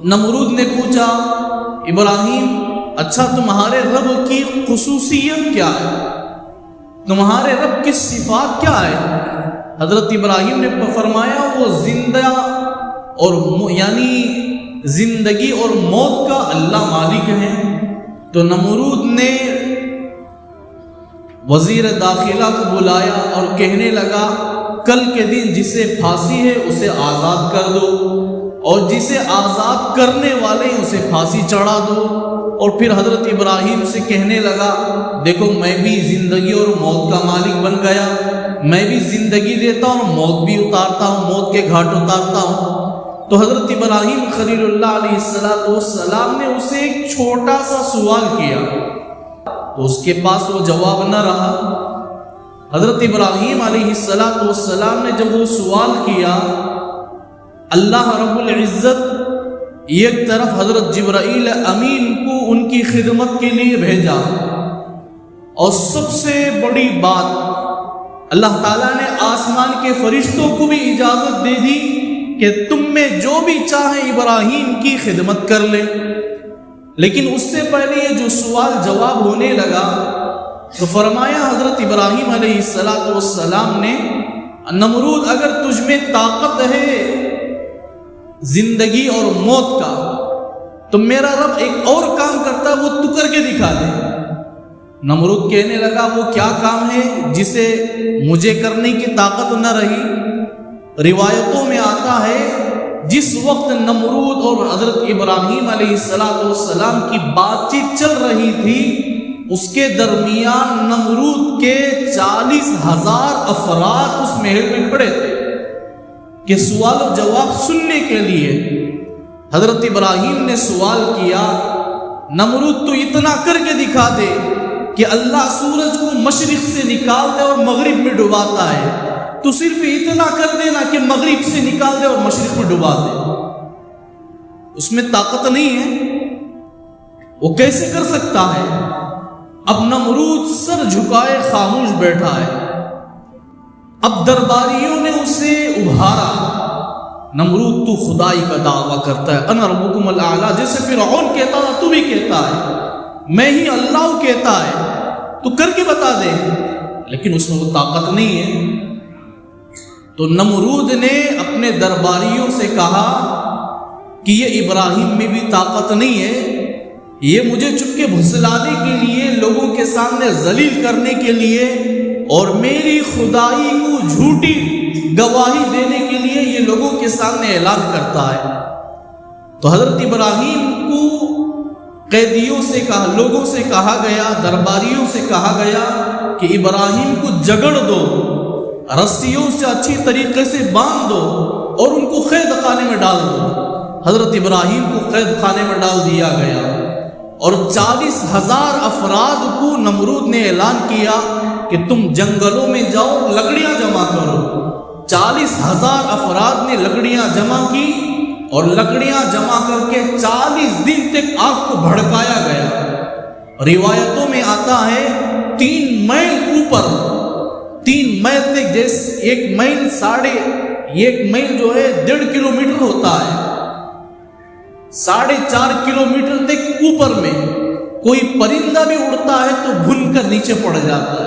نمرود نے پوچھا ابراہیم اچھا تمہارے رب کی خصوصیت کیا ہے، تمہارے رب کی صفات کیا ہے؟ حضرت ابراہیم نے فرمایا وہ زندہ اور یعنی زندگی اور موت کا اللہ مالک ہے۔ تو نمرود نے وزیر داخلہ کو بلایا اور کہنے لگا کل کے دن جسے پھانسی ہے اسے آزاد کر دو، اور جسے آزاد کرنے والے ہیں اسے پھانسی چڑھا دو۔ اور پھر حضرت ابراہیم سے کہنے لگا دیکھو میں بھی زندگی اور موت کا مالک بن گیا، میں بھی زندگی دیتا ہوں اور موت بھی اتارتا ہوں، موت کے گھاٹ اتارتا ہوں۔ تو حضرت ابراہیم خلیل اللہ علیہ السلام نے اسے ایک چھوٹا سا سوال کیا تو اس کے پاس وہ جواب نہ رہا۔ حضرت ابراہیم علیہ السلام نے جب وہ سوال کیا، اللہ رب العزت ایک طرف حضرت جبرائیل امین کو ان کی خدمت کے لیے بھیجا، اور سب سے بڑی بات اللہ تعالیٰ نے آسمان کے فرشتوں کو بھی اجازت دے دی کہ تم میں جو بھی چاہے ابراہیم کی خدمت کر لے۔ لیکن اس سے پہلے یہ جو سوال جواب ہونے لگا تو فرمایا حضرت ابراہیم علیہ السلام نے نمرود اگر تجھ میں طاقت ہے زندگی اور موت کا تو میرا رب ایک اور کام کرتا ہے وہ تو کر کے دکھا دے۔ نمرود کہنے لگا وہ کیا کام ہے جسے مجھے کرنے کی طاقت نہ رہی؟ روایتوں میں آتا ہے جس وقت نمرود اور حضرت ابراہیم علیہ السلام کی بات چیت چل رہی تھی اس کے درمیان نمرود کے 40,000 افراد اس محل میں کھڑے تھے کہ سوال و جواب سننے کے لیے۔ حضرت ابراہیم نے سوال کیا نمرود تو اتنا کر کے دکھا دے کہ اللہ سورج کو مشرق سے نکالتا ہے اور مغرب میں ڈباتا ہے، تو صرف اتنا کر دینا کہ مغرب سے نکال دے اور مشرق میں ڈبا دے۔ اس میں طاقت نہیں ہے، وہ کیسے کر سکتا ہے؟ اب نمرود سر جھکائے خاموش بیٹھا ہے۔ اب درباریوں نے اسے ابھارا، نمرود تو خدائی کا دعویٰ کرتا ہے، انا ربکم الاعلی، جیسے فرعون کہتا تھا تو بھی کہتا ہے، میں ہی اللہ کہتا ہے، تو کر کے بتا دے۔ لیکن اس میں وہ طاقت نہیں ہے۔ تو نمرود نے اپنے درباریوں سے کہا کہ یہ ابراہیم میں بھی طاقت نہیں ہے، یہ مجھے چپکے بھسلانے کے لیے، لوگوں کے سامنے ذلیل کرنے کے لیے اور میری خدائی کو جھوٹی گواہی دینے کے لیے یہ لوگوں کے سامنے اعلان کرتا ہے۔ تو حضرت ابراہیم کو قیدیوں سے کہا، لوگوں سے کہا گیا، درباریوں سے کہا گیا کہ ابراہیم کو جگڑ دو، رسیوں سے اچھی طریقے سے باندھ دو اور ان کو قید خانے میں ڈال دو۔ حضرت ابراہیم کو قید خانے میں ڈال دیا گیا اور 40,000 افراد کو نمرود نے اعلان کیا کہ تم جنگلوں میں جاؤ لکڑیاں جمع کرو۔ 40,000 افراد نے لکڑیاں جمع کی اور لکڑیاں جمع کر کے 40 دن تک آگ کو بھڑکایا گیا۔ روایتوں میں آتا ہے 3 میل اوپر، 3 میل تک، جیسے 1 میل جو ہے 1.5 کلومیٹر ہوتا ہے، 4.5 کلومیٹر تک اوپر میں کوئی پرندہ بھی اڑتا ہے تو بھن کر نیچے پڑ جاتا ہے۔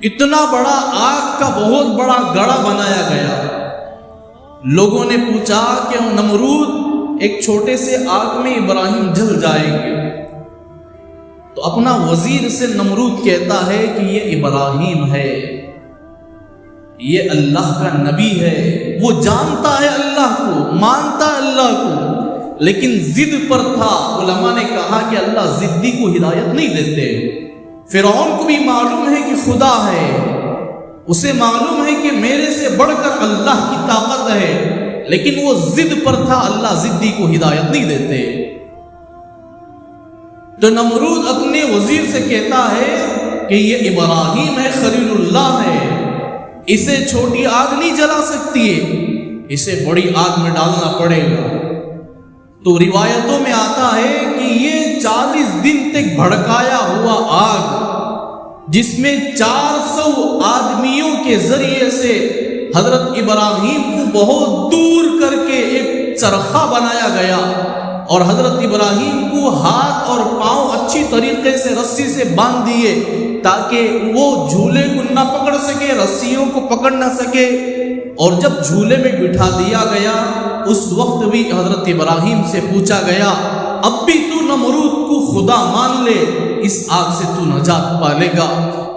اتنا بڑا آگ کا بہت بڑا گڑھا بنایا گیا۔ لوگوں نے پوچھا کہ نمرود ایک چھوٹے سے آگ میں ابراہیم جل جائیں گے، تو اپنا وزیر سے نمرود کہتا ہے کہ یہ ابراہیم ہے، یہ اللہ کا نبی ہے، وہ جانتا ہے اللہ کو، مانتا ہے اللہ کو، لیکن ضد پر تھا۔ علماء نے کہا کہ اللہ ضدی کو ہدایت نہیں دیتے۔ فرعون کو بھی معلوم ہے کہ خدا ہے، اسے معلوم ہے کہ میرے سے بڑھ کر اللہ کی طاقت ہے، لیکن وہ ضد پر تھا، اللہ ضدی کو ہدایت نہیں دیتے۔ تو نمرود اپنے وزیر سے کہتا ہے کہ یہ ابراہیم ہے، خلیل اللہ ہے، اسے چھوٹی آگ نہیں جلا سکتی ہے، اسے بڑی آگ میں ڈالنا پڑے گا۔ تو روایتوں میں آتا ہے کہ یہ 40 دن تک بھڑکایا ہوا آگ، جس میں 400 آدمیوں کے ذریعے سے حضرت ابراہیم کو بہت دور کر کے ایک چرخہ بنایا گیا اور حضرت ابراہیم کو ہاتھ اور پاؤں اچھی طریقے سے رسی سے باندھ دیے تاکہ وہ جھولے کو نہ پکڑ سکے، رسیوں کو پکڑ نہ سکے۔ اور جب جھولے میں بٹھا دیا گیا اس وقت بھی حضرت ابراہیم سے پوچھا گیا اب بھی تو نمرود کو خدا مان لے، اس آگ سے تو نجات پا لے گا۔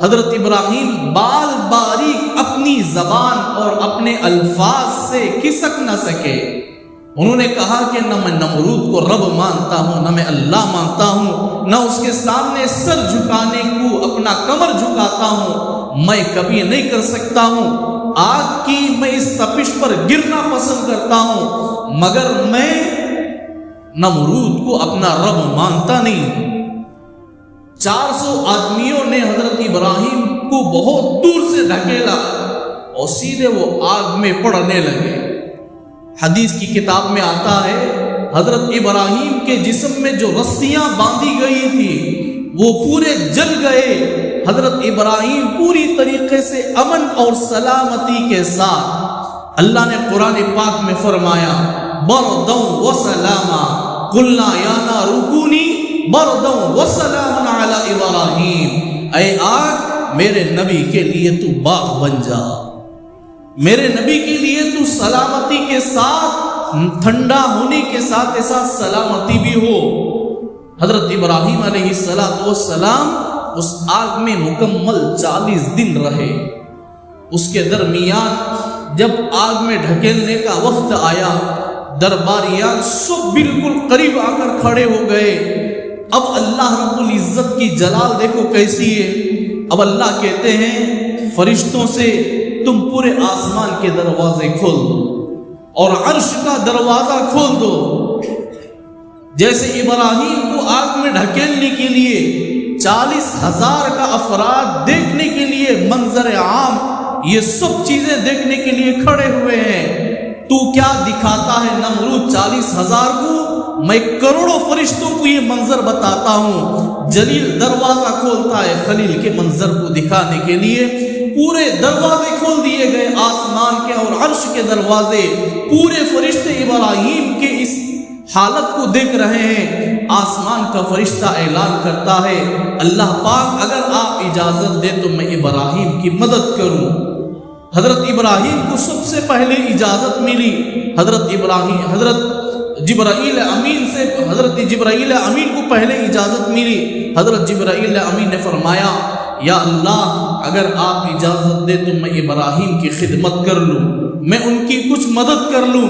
حضرت ابراہیم بال باریک اپنی زبان اور اپنے الفاظ سے کھسک نہ سکے۔ انہوں نے کہا کہ نہ میں نمرود کو رب مانتا ہوں، نہ میں اللہ مانتا ہوں، نہ اس کے سامنے سر جھکانے کو اپنا کمر جھکاتا ہوں، میں کبھی نہیں کر سکتا ہوں۔ آگ کی میں اس تپش پر گرنا پسند کرتا ہوں، مگر میں نمرود کو اپنا رب مانتا نہیں۔ 400 آدمیوں نے حضرت ابراہیم کو بہت دور سے دھکیلا اور سیدھے وہ آگ میں پڑنے لگے۔ حدیث کی کتاب میں آتا ہے حضرت ابراہیم کے جسم میں جو رسیاں باندھی گئی تھی وہ پورے جل گئے۔ حضرت ابراہیم پوری طریقے سے امن اور سلامتی کے ساتھ، اللہ نے قرآن پاک میں فرمایا برداً وسلاما قلنا یا نار کونی برداً وسلاما علی ابراہیم، اے آگ میرے نبی کے لیے تو باغ بن جا، میرے نبی کے لیے تو سلامتی کے ساتھ، ٹھنڈا ہونے کے ساتھ سلامتی بھی ہو۔ حضرت ابراہیم علیہ السلام اس آگ میں مکمل 40 دن رہے۔ اس کے درمیان جب آگ میں ڈھکیلنے کا وقت آیا، درباریان سب بالکل قریب آ کر کھڑے ہو گئے۔ اب اللہ رب العزت کی جلال دیکھو کیسی ہے۔ اب اللہ کہتے ہیں فرشتوں سے تم پورے آسمان کے دروازے کھول دو اور عرش کا دروازہ کھول دو۔ جیسے ابراہیم کو آگ میں ڈھکیلنے کے لیے 40,000 کا افراد دیکھنے کے لیے منظر عام یہ سب چیزیں دیکھنے کے لیے کھڑے ہوئے ہیں، تو کیا دکھاتا ہے نمرود 40,000 کو؟ میں کروڑوں فرشتوں کو یہ منظر بتاتا ہوں۔ جلیل دروازہ کھولتا ہے خلیل کے منظر کو دکھانے کے لیے، پورے دروازے کھول دیے گئے آسمان کے اور عرش کے دروازے، پورے فرشتے ابراہیم کے اس حالت کو دیکھ رہے ہیں۔ آسمان کا فرشتہ اعلان کرتا ہے اللہ پاک اگر آپ اجازت دے تو میں ابراہیم کی مدد کروں۔ حضرت ابراہیم کو سب سے پہلے اجازت ملی، حضرت جبرائیل امین سے، حضرت جبرائیل امین کو پہلے اجازت ملی۔ حضرت جبرائیل امین نے فرمایا یا اللہ اگر آپ اجازت دے تو میں ابراہیم کی خدمت کر لوں، میں ان کی کچھ مدد کر لوں۔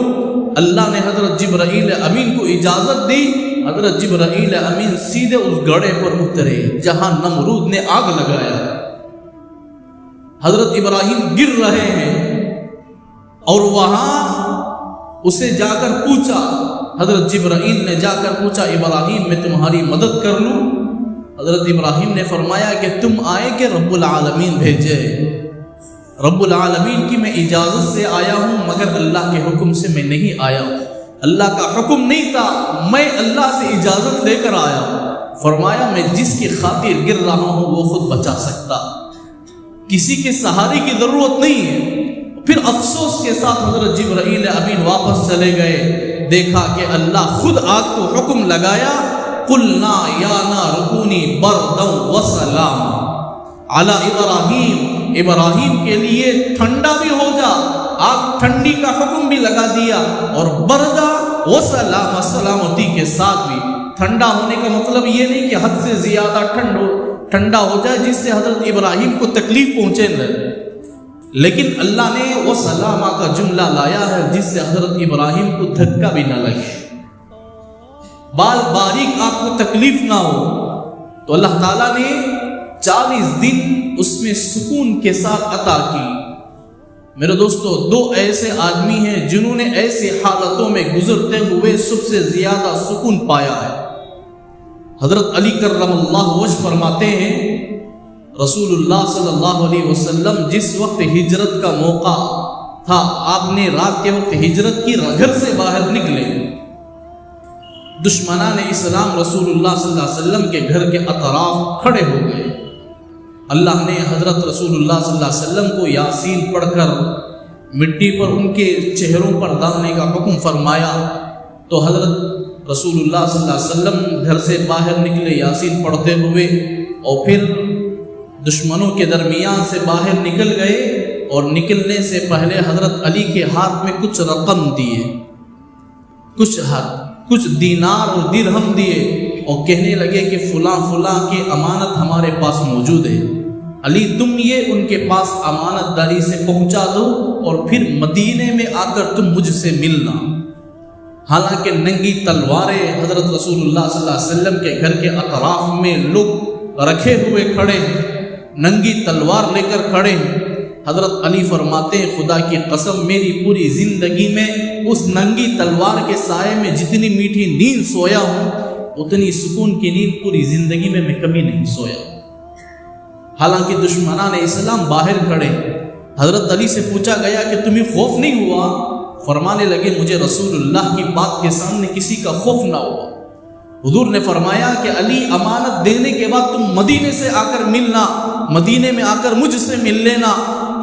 اللہ نے حضرت جبرائیل امین کو اجازت دی۔ حضرت جبرائیل امین سیدھے اس گڑھے پر اترے جہاں نمرود نے آگ لگایا۔ حضرت ابراہیم گر رہے ہیں اور وہاں اسے جا کر پوچھا، حضرت جبرائیل نے جا کر پوچھا ابراہیم میں تمہاری مدد کر لوں؟ حضرت ابراہیم نے فرمایا کہ تم آئے کہ رب العالمین بھیجے، رب العالمین کی میں اجازت سے آیا ہوں مگر اللہ کے حکم سے میں نہیں آیا ہوں، اللہ کا حکم نہیں تھا، میں اللہ سے اجازت لے کر آیا ہوں۔ فرمایا میں جس کی خاطر گر رہا ہوں وہ خود بچا سکتا، کسی کے سہارے کی ضرورت نہیں ہے۔ پھر افسوس کے ساتھ حضرت جبرائیل امین واپس چلے گئے، دیکھا کہ اللہ خود آگ کو حکم لگایا قلنا یا نار کونی بردا وسلاما علی ابراہیم، ابراہیم کے لیے ٹھنڈا بھی ہو جا، آگ ٹھنڈی کا حکم بھی لگا دیا، اور بردا وسلاما سلامتی کے ساتھ بھی۔ ٹھنڈا ہونے کا مطلب یہ نہیں کہ حد سے زیادہ ٹھنڈا ہو جائے جس سے حضرت ابراہیم کو تکلیف پہنچے نہ، لیکن اللہ نے وسلاما کا جملہ لایا ہے جس سے حضرت ابراہیم کو دھکا بھی نہ لگے، بال باریک آپ کو تکلیف نہ ہو۔ تو اللہ تعالیٰ نے 40 دن اس میں سکون کے ساتھ عطا کی۔ میرے دوستو، دو ایسے آدمی ہیں جنہوں نے ایسی حالتوں میں گزرتے ہوئے سب سے زیادہ سکون پایا ہے۔ حضرت علی کرم اللہ وجہ فرماتے ہیں رسول اللہ صلی اللہ علیہ وسلم جس وقت ہجرت کا موقع تھا، آپ نے رات کے وقت ہجرت کی، گھر سے باہر نکلے، دشمنان اسلام رسول اللہ صلی اللہ علیہ وسلم کے گھر کے اطراف کھڑے ہو گئے۔ اللہ نے حضرت رسول اللہ صلی اللہ علیہ وسلم کو یاسین پڑھ کر مٹی پر ان کے چہروں پر ڈالنے کا حکم فرمایا تو حضرت رسول اللہ صلی اللہ علیہ وسلم گھر سے باہر نکلے یاسین پڑھتے ہوئے، اور پھر دشمنوں کے درمیان سے باہر نکل گئے، اور نکلنے سے پہلے حضرت علی کے ہاتھ میں کچھ رقم دیے، کچھ دینار اور درہم دیے، اور کہنے لگے کہ فلاں فلاں کی امانت ہمارے پاس موجود ہے، علی تم یہ ان کے پاس امانت داری سے پہنچا دو، اور پھر مدینے میں آ کر تم مجھ سے ملنا۔ حالانکہ ننگی تلواریں حضرت رسول اللہ صلی اللہ علیہ وسلم کے گھر کے اطراف میں لوگ رکھے ہوئے کھڑے ہیں، ننگی تلوار لے کر کھڑے ہیں۔ حضرت علی فرماتے ہیں خدا کی قسم میری پوری زندگی میں اس ننگی تلوار کے سائے میں جتنی میٹھی نیند سویا ہوں اتنی سکون کی نیند پوری زندگی میں کبھی نہیں سویا۔ حالانکہ دشمنان اسلام باہر کھڑے، حضرت علی سے پوچھا گیا کہ تمہیں خوف نہیں ہوا؟ فرمانے لگے مجھے رسول اللہ کی بات کے سامنے کسی کا خوف نہ ہوا۔ حضور نے فرمایا کہ علی امانت دینے کے بعد تم مدینے سے آ کر ملنا، مدینے میں آ کر مجھ سے مل لینا۔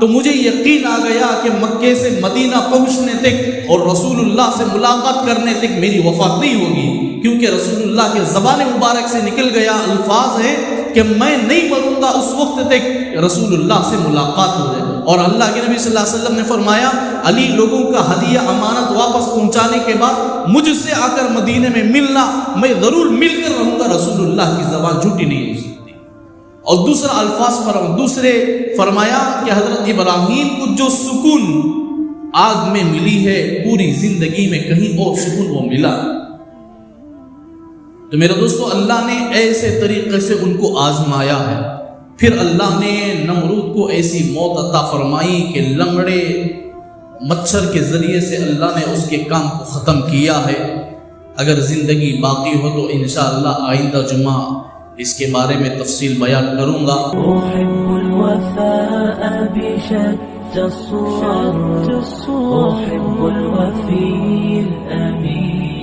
تو مجھے یقین آ گیا کہ مکے سے مدینہ پہنچنے تک اور رسول اللہ سے ملاقات کرنے تک میری وفات نہیں ہوگی، کیونکہ رسول اللہ کے زبان مبارک سے نکل گیا الفاظ ہے کہ میں نہیں مروں گا اس وقت تک رسول اللہ سے ملاقات ہو جائے۔ اور اللہ کے نبی صلی اللہ علیہ وسلم نے فرمایا علی لوگوں کا ہدیہ امانت واپس پہنچانے کے بعد مجھ سے آ کر مدینے میں ملنا، میں ضرور مل کر رہوں گا، رسول اللہ کی زبان جھوٹی نہیں ہو سکتی۔ اور دوسرے فرمایا کہ حضرت ابراہیم کو جو سکون آگ میں ملی ہے پوری زندگی میں کہیں اور سکون وہ ملا۔ تو میرے دوستو اللہ نے ایسے طریقے سے ان کو آزمایا ہے۔ پھر اللہ نے نمرود کو ایسی موت عطا فرمائی کہ لنگڑے مچھر کے ذریعے سے اللہ نے اس کے کام کو ختم کیا ہے۔ اگر زندگی باقی ہو تو انشاءاللہ آئندہ جمعہ اس کے بارے میں تفصیل بیان کروں گا۔ أحب الوفاء بشتى الصور، أحب الوفي الأمين